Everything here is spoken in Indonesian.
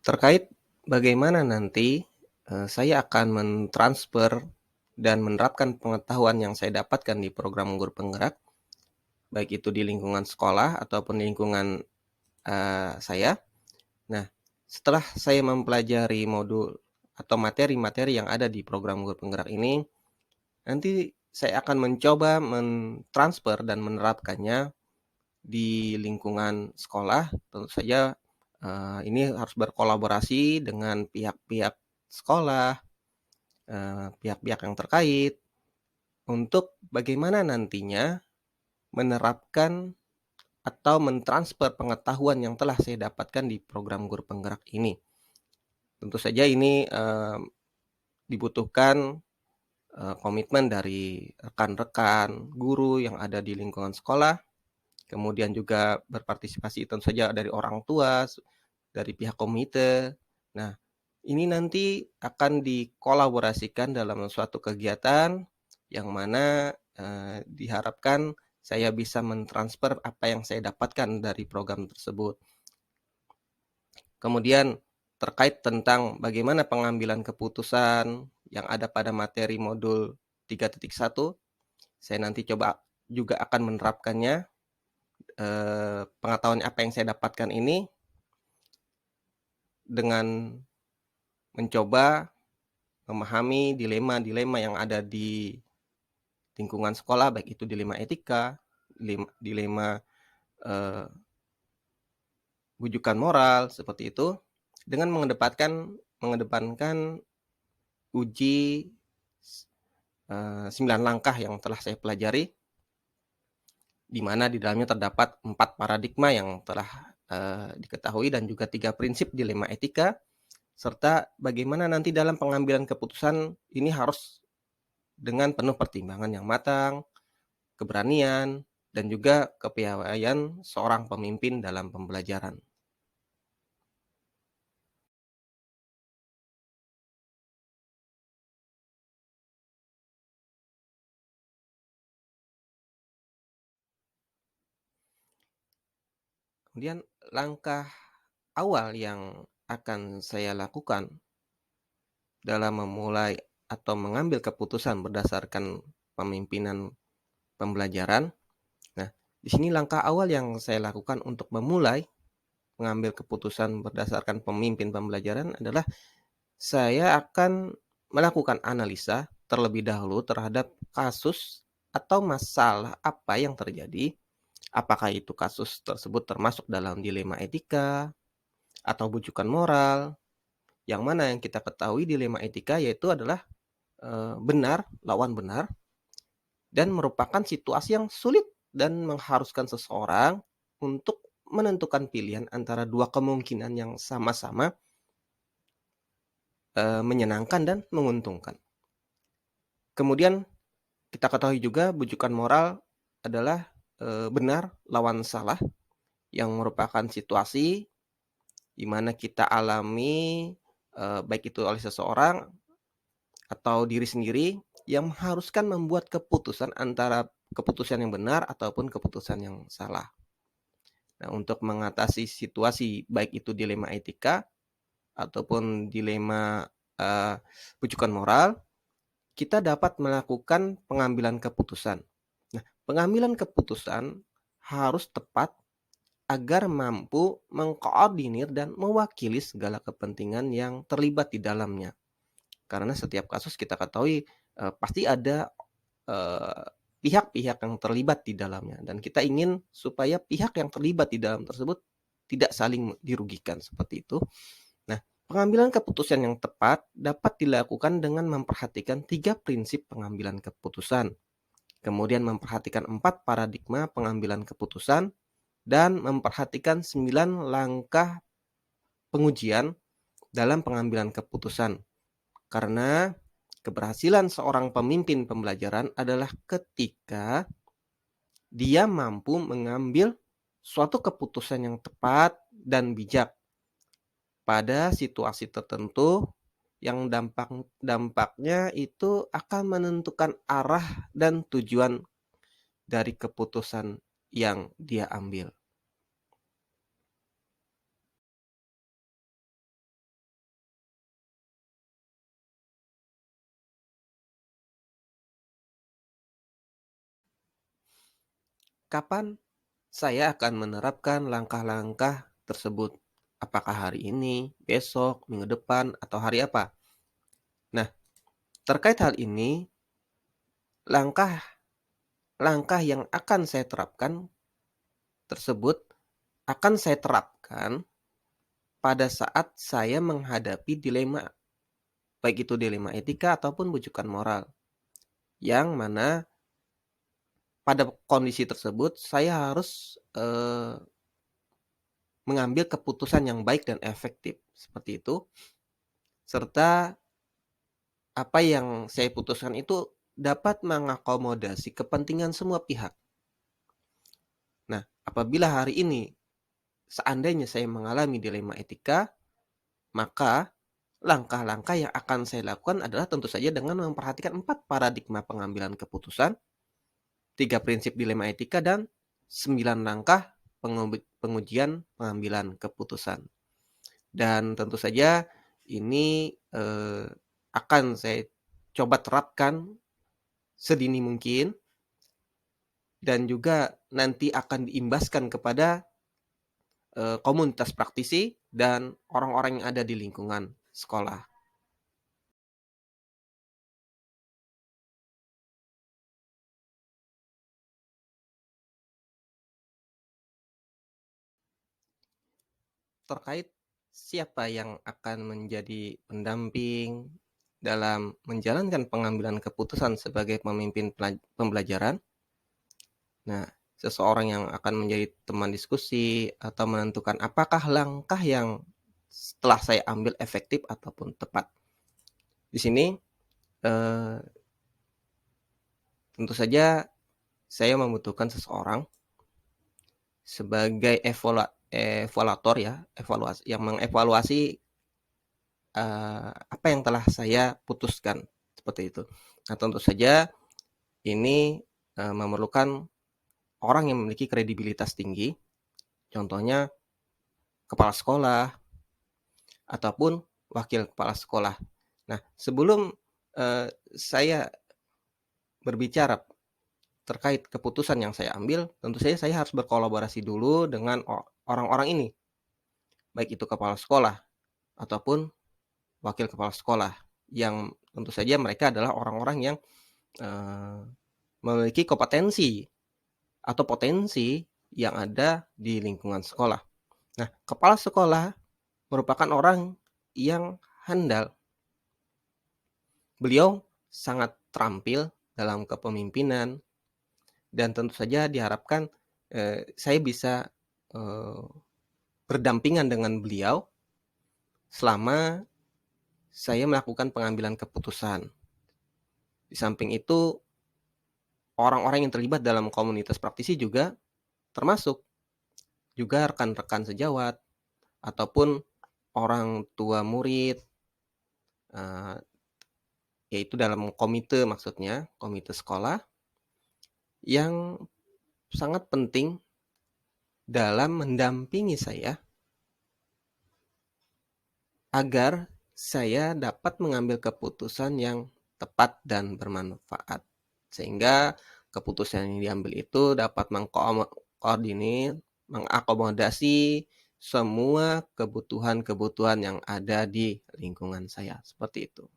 Terkait bagaimana nanti, saya akan mentransfer dan menerapkan pengetahuan yang saya dapatkan di program Guru Penggerak, baik itu di lingkungan sekolah ataupun di lingkungan, saya. Nah, setelah saya mempelajari modul atau materi-materi yang ada di program Guru Penggerak ini, nanti saya akan mencoba mentransfer dan menerapkannya di lingkungan sekolah. Tentu saja, ini harus berkolaborasi dengan pihak-pihak sekolah, pihak-pihak yang terkait, untuk bagaimana nantinya menerapkan atau mentransfer pengetahuan yang telah saya dapatkan di program Guru Penggerak ini. Tentu saja ini, dibutuhkan, komitmen dari rekan-rekan guru yang ada di lingkungan sekolah, kemudian juga berpartisipasi tentu saja dari orang tua, dari pihak komite. Nah, ini nanti akan dikolaborasikan dalam suatu kegiatan yang mana, diharapkan saya bisa mentransfer apa yang saya dapatkan dari program tersebut. Kemudian terkait tentang bagaimana pengambilan keputusan yang ada pada materi modul 3.1, saya nanti coba juga akan menerapkannya, pengetahuan apa yang saya dapatkan ini dengan mencoba memahami dilema-dilema yang ada di lingkungan sekolah, baik itu dilema etika, dilema, eee, rujukan moral, seperti itu, dengan mengedepankan uji 9 langkah yang telah saya pelajari, di mana di dalamnya terdapat 4 paradigma yang telah, diketahui dan juga 3 prinsip dilema etika, serta bagaimana nanti dalam pengambilan keputusan ini harus dengan penuh pertimbangan yang matang, keberanian, dan juga kepiawaian seorang pemimpin dalam pembelajaran. Kemudian langkah awal yang akan saya lakukan dalam memulai atau mengambil keputusan berdasarkan pemimpinan pembelajaran. Nah, di sini langkah awal yang saya lakukan untuk memulai mengambil keputusan berdasarkan pemimpin pembelajaran adalah saya akan melakukan analisa terlebih dahulu terhadap kasus atau masalah apa yang terjadi. Apakah itu kasus tersebut termasuk dalam dilema etika atau bujukan moral, yang mana yang kita ketahui dilema etika yaitu adalah, benar lawan benar dan merupakan situasi yang sulit dan mengharuskan seseorang untuk menentukan pilihan antara 2 kemungkinan yang sama-sama, menyenangkan dan menguntungkan. Kemudian kita ketahui juga bujukan moral adalah, benar lawan salah, yang merupakan situasi di mana kita alami, baik itu oleh seseorang atau diri sendiri yang mengharuskan membuat keputusan antara keputusan yang benar ataupun keputusan yang salah. Nah, untuk mengatasi situasi baik itu dilema etika ataupun dilema, bujukan moral, kita dapat melakukan pengambilan keputusan. Nah, pengambilan keputusan harus tepat agar mampu mengkoordinir dan mewakili segala kepentingan yang terlibat di dalamnya. Karena setiap kasus kita ketahui, pasti ada, eee, pihak-pihak yang terlibat di dalamnya dan kita ingin supaya pihak yang terlibat di dalam tersebut tidak saling dirugikan, seperti itu. Nah, pengambilan keputusan yang tepat dapat dilakukan dengan memperhatikan 3 prinsip pengambilan keputusan, kemudian memperhatikan 4 paradigma pengambilan keputusan, dan memperhatikan 9 langkah pengujian dalam pengambilan keputusan. Karena keberhasilan seorang pemimpin pembelajaran adalah ketika dia mampu mengambil suatu keputusan yang tepat dan bijak pada situasi tertentu yang dampaknya itu akan menentukan arah dan tujuan dari keputusan yang dia ambil. kapan saya akan menerapkan langkah-langkah tersebut. Apakah hari ini, besok, minggu depan, atau hari apa? Nah, terkait hal ini, langkah-langkah yang akan saya terapkan tersebut akan saya terapkan pada saat saya menghadapi dilema, baik itu dilema etika ataupun bujukan moral, yang mana pada kondisi tersebut saya harus mengambil keputusan yang baik dan efektif, seperti itu, serta apa yang saya putuskan itu dapat mengakomodasi kepentingan semua pihak. Nah, apabila hari ini seandainya saya mengalami dilema etika, maka langkah-langkah yang akan saya lakukan adalah tentu saja dengan memperhatikan 4 paradigma pengambilan keputusan, 3 prinsip dilema etika, dan 9 langkah pengujian pengambilan keputusan. Dan tentu saja ini akan saya coba terapkan sedini mungkin dan juga nanti akan diimbaskan kepada komunitas praktisi dan orang-orang yang ada di lingkungan sekolah. Terkait siapa yang akan menjadi pendamping dalam menjalankan pengambilan keputusan sebagai pemimpin pembelajaran. Nah, seseorang yang akan menjadi teman diskusi atau menentukan apakah langkah yang setelah saya ambil efektif ataupun tepat. Di sini tentu saja saya membutuhkan seseorang sebagai evaluator ya, yang mengevaluasi apa yang telah saya putuskan, seperti itu. Nah, tentu saja ini memerlukan orang yang memiliki kredibilitas tinggi, contohnya kepala sekolah ataupun wakil kepala sekolah. Nah, sebelum saya berbicara terkait keputusan yang saya ambil, tentu saja saya harus berkolaborasi dulu dengan orang-orang ini, baik itu kepala sekolah ataupun wakil kepala sekolah, yang tentu saja mereka adalah orang-orang yang memiliki kompetensi atau potensi yang ada di lingkungan sekolah. Nah, kepala sekolah merupakan orang yang handal. Beliau sangat terampil dalam kepemimpinan dan tentu saja diharapkan saya bisa berdampingan dengan beliau selama saya melakukan pengambilan keputusan. Di samping itu, orang-orang yang terlibat dalam komunitas praktisi juga termasuk juga rekan-rekan sejawat ataupun orang tua murid, yaitu dalam komite, maksudnya komite sekolah, yang sangat penting dalam mendampingi saya agar saya dapat mengambil keputusan yang tepat dan bermanfaat, sehingga keputusan yang diambil itu dapat mengkoordinir, mengakomodasi semua kebutuhan-kebutuhan yang ada di lingkungan saya, seperti itu.